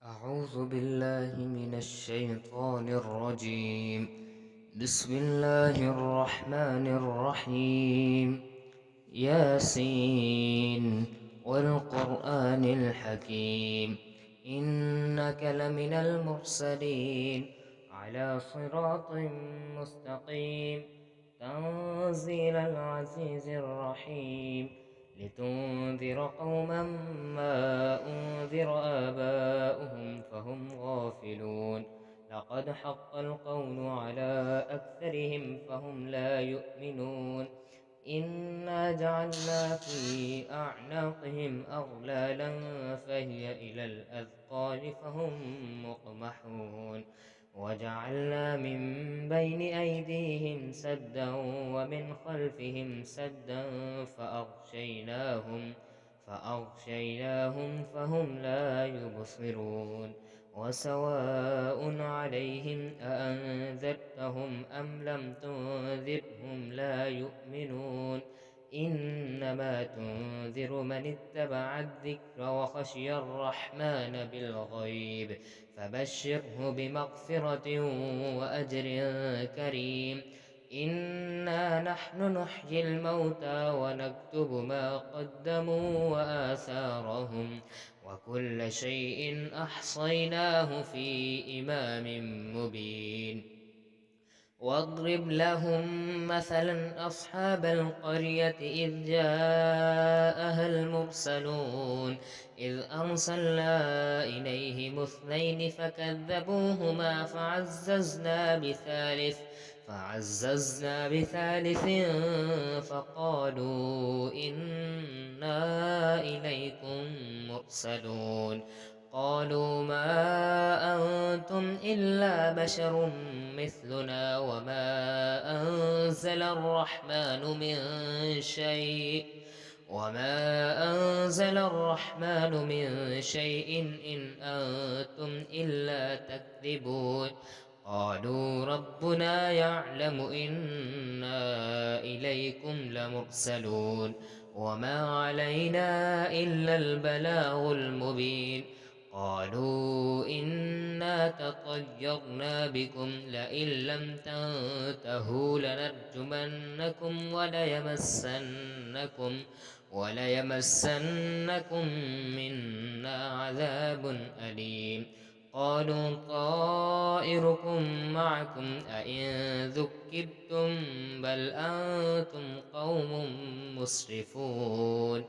أعوذ بالله من الشيطان الرجيم. بسم الله الرحمن الرحيم. ياسين والقرآن الحكيم، إنك لمن المرسلين على صراط مستقيم، تنزيل العزيز الرحيم، لتنذر قوما ما أنذر آباؤهم فهم غافلون. لقد حق القول على أكثرهم فهم لا يؤمنون. إنا جعلنا في أعناقهم أغلالا فهي إلى الأذقان فهم مقمحون. وجعلنا من بين أيديهم سدا ومن خلفهم سدا فأغشيناهم فهم لا يبصرون. وسواء عليهم أأنذرتهم أم لم تنذرهم لا يؤمنون. إنما تنذر من اتبع الذكر وخشي الرحمن بالغيب، فبشره بمغفرة وأجر كريم. إنا نحن نحيي الموتى ونكتب ما قدموا وآثارهم، وكل شيء أحصيناه في إمام مبين. واضرب لهم مثلا أصحاب القرية إذ جاءها المرسلون إذ أرسلنا إليهم اثنين فكذبوهما فعززنا بثالث فقالوا إنا إليكم مرسلون. قالوا ما أنتم إلا بشر مثلنا وما أنزل الرحمن من شيء إن أنتم إلا تكذبون. قالوا ربنا يعلم إنا إليكم لمرسلون وما علينا إلا البلاغ المبين. قالوا إنا تطيرنا بكم لئن لم تنتهوا لنرجمنكم وليمسنكم منا عذاب أليم. قالوا طائركم معكم أئن ذكرتم بل أنتم قوم مسرفون.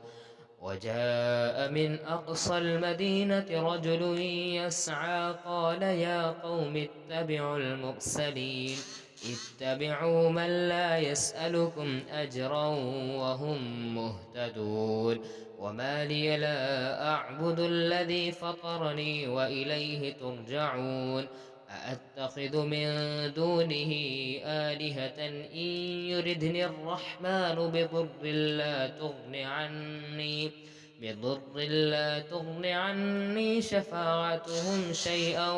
وجاء من أقصى المدينة رجل يسعى قال يا قوم اتبعوا المرسلين اتبعوا من لا يسألكم أجرا وهم مهتدون. وما لي لا أعبد الذي فطرني وإليه ترجعون. أأتخذ من دونه آلهة إن يردني الرحمن بضر لا تغن عني شفاعتهم شيئا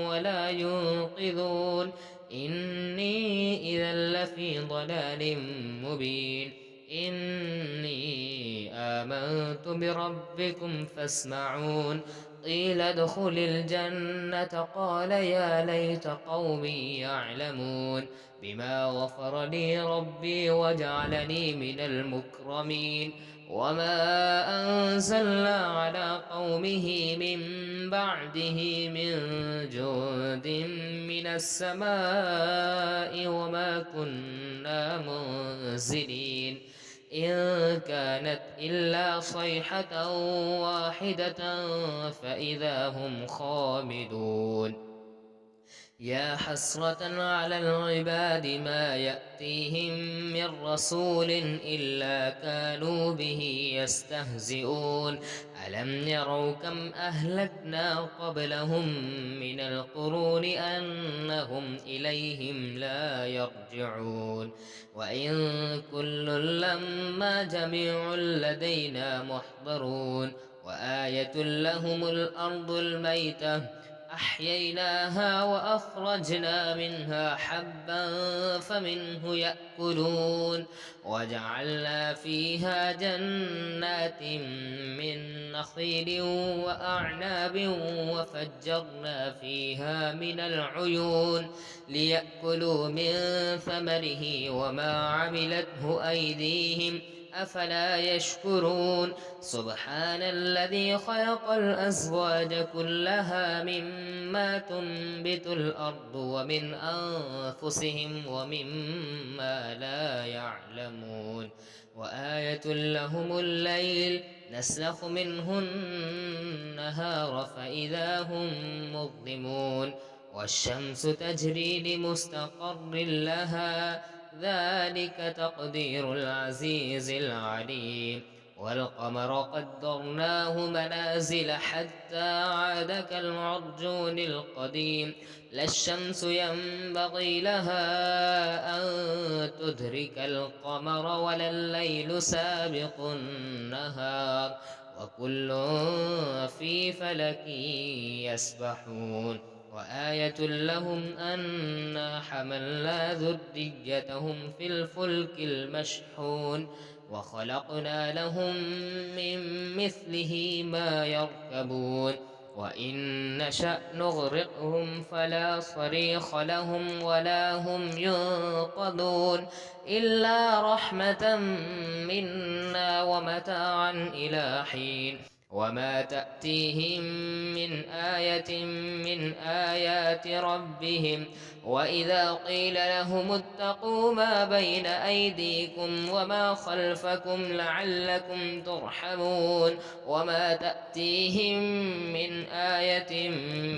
ولا ينقذون. إني إذا لفي ضلال مبين. إني آمنت بربكم فاسمعون. قيل ادخل الجنة قال يا ليت قومي يعلمون بما غفر لي ربي وجعلني من المكرمين. وما أنزلنا على قومه من بعده من جند من السماء وما كنا منزلين. إن كانت إلا صيحة واحدة فإذا هم خامدون. يا حسرة على العباد ما يأتيهم من رسول إلا كانوا به يستهزئون. ألم يروا كم أهلكنا قبلهم من القرون أنهم إليهم لا يرجعون. وإن كل لما جميع لدينا محضرون. وآية لهم الأرض الميتة أحييناها وأخرجنا منها حبا فمنه يأكلون وجعلنا فيها جنات من نخيل وأعناب وفجرنا فيها من العيون ليأكلوا من ثمره وما عملته أيديهم أفلا يشكرون سبحان الذي خلق الأزواج كلها مما تنبت الأرض ومن أنفسهم ومما لا يعلمون وآية لهم الليل نسلخ منه النهار فإذا هم مظلمون والشمس تجري لمستقر لها ذلك تقدير العزيز العليم والقمر قدرناه منازل حتى عاد كالعرجون القديم لا الشمس ينبغي لها أن تدرك القمر ولا الليل سابق النهار وكل في فلك يسبحون وآية لهم أنا حملنا ذريتهم في الفلك المشحون وخلقنا لهم من مثله ما يركبون وإن نشأ نغرقهم فلا صريخ لهم ولا هم ينقذون إلا رحمة منا ومتاعا إلى حين وما تأتيهم من آية من آيات ربهم وإذا قيل لهم اتقوا ما بين أيديكم وما خلفكم لعلكم ترحمون وما تأتيهم من آية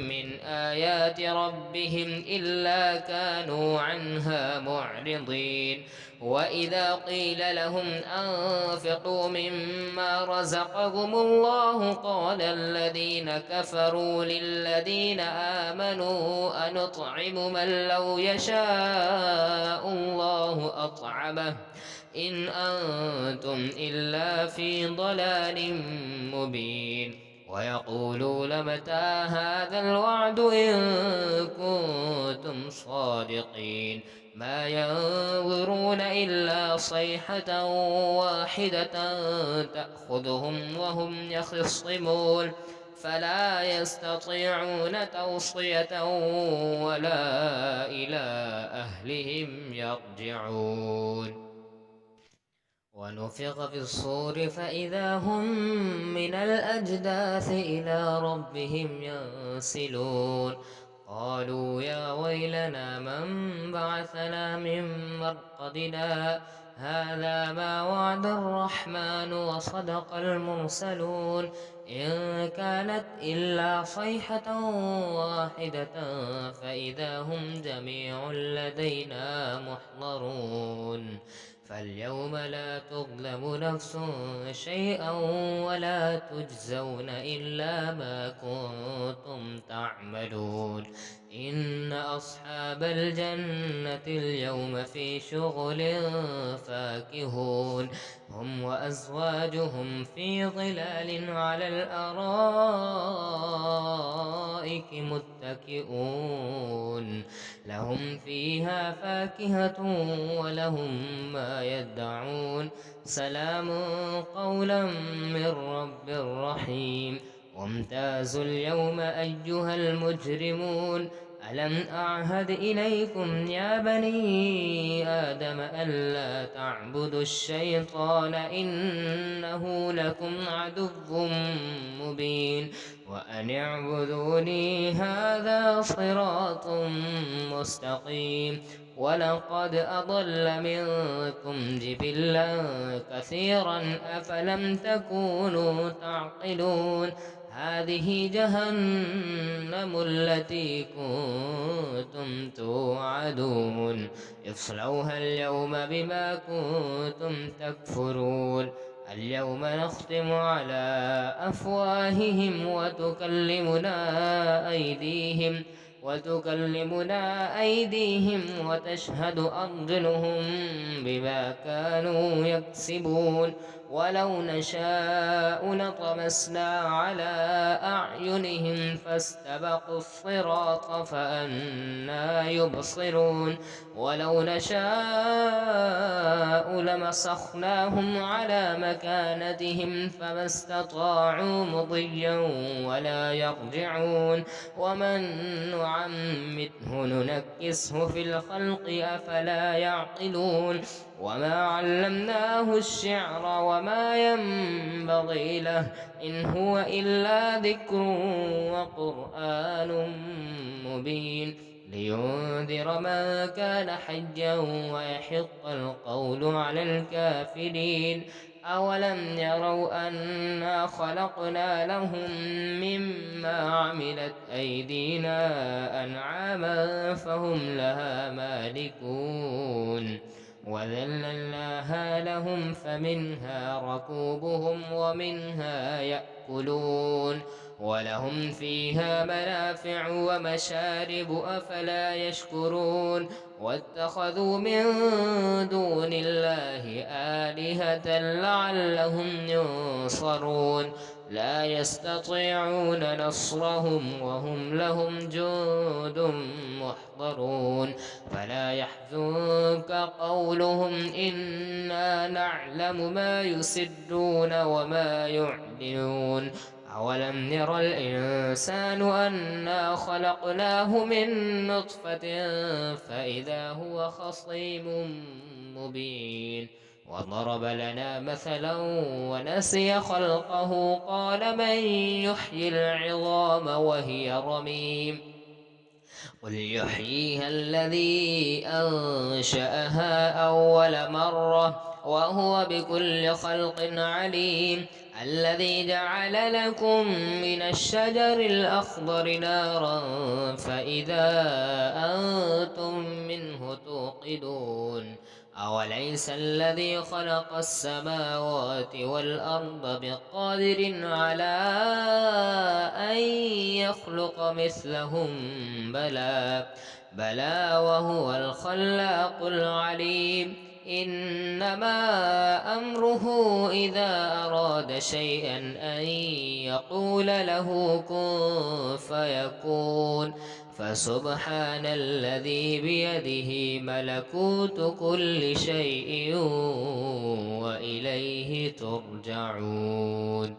من آيات ربهم إلا كانوا عنها معرضين وإذا قيل لهم أنفقوا مما رزقهم الله قال الذين كفروا للذين آمنوا أنطعم من لو يشاء الله أطعمه إن أنتم إلا في ضلال مبين ويقولون متى هذا الوعد إن كنتم صادقين ما ينظرون إلا صيحة واحدة تأخذهم وهم يخصمون فلا يستطيعون توصية ولا إلى أهلهم يرجعون ونفخ في الصور فإذا هم من الأجداث إلى ربهم ينسلون قالوا يا ويلنا من بعثنا من مرقدنا هذا ما وعد الرحمن وصدق المرسلون إن كانت إلا صيحة واحدة فإذا هم جميع لدينا محضرون فاليوم لا تظلم نفس شيئا ولا تجزون إلا ما كنتم تعملون إن أصحاب الجنة اليوم في شغل فاكهون هم وأزواجهم في ظلال على الأرائك متكئون لهم فيها فاكهة ولهم ما يدعون سلام قولا من رب رحيم وامتازوا اليوم أيها المجرمون ألم أعهد إليكم يا بني آدم ألا تعبدوا الشيطان إنه لكم عدو مبين وأن اعبدوني هذا صراط مستقيم ولقد أضل منكم جبلا كثيرا أفلم تكونوا تعقلون هذه جهنم التي كنتم توعدون اصلوها اليوم بما كنتم تكفرون اليوم نختم على أفواههم وتكلمنا أيديهم وتشهد أرجلهم بما كانوا يكسبون ولو نشاء لطمسنا على أعينهم فاستبقوا الصراط فأنى يبصرون ولو نشاء لمسخناهم على مكانتهم فما استطاعوا مضيا ولا يرجعون ومن نعمته ننكسه في الخلق أفلا يعقلون وما علمناه الشعر وما ينبغي له إن هو إلا ذكر وقرآن مبين لينذر من كان حيا ويحق القول على الكافرين أولم يروا أنا خلقنا لهم مما عملت أيدينا أنعاما فهم لها مالكون وذللناها لهم فمنها ركوبهم ومنها يأكلون ولهم فيها منافع ومشارب أفلا يشكرون واتخذوا من دون الله آلهة لعلهم ينصرون لا يستطيعون نصرهم وهم لهم جند محضرون فلا يحزنك قولهم إنا نعلم ما يسرون وما يعلنون أولم ير الإنسان أنا خلقناه من نطفة فإذا هو خصيم مبين وضرب لنا مثلا ونسي خلقه قال من يحيي العظام وهي رميم قل يحييها الذي أنشأها أول مرة وهو بكل خلق عليم الذي جعل لكم من الشجر الأخضر نارا فإذا أنتم منه توقدون أوليس الذي خلق السماوات والأرض بقادر على أن يخلق مثلهم بلى وهو الخلاق العليم إنما أمره إذا أراد شيئا أن يقول له كن فيكون فسبحان الذي بيده ملكوت كل شيء وإليه ترجعون.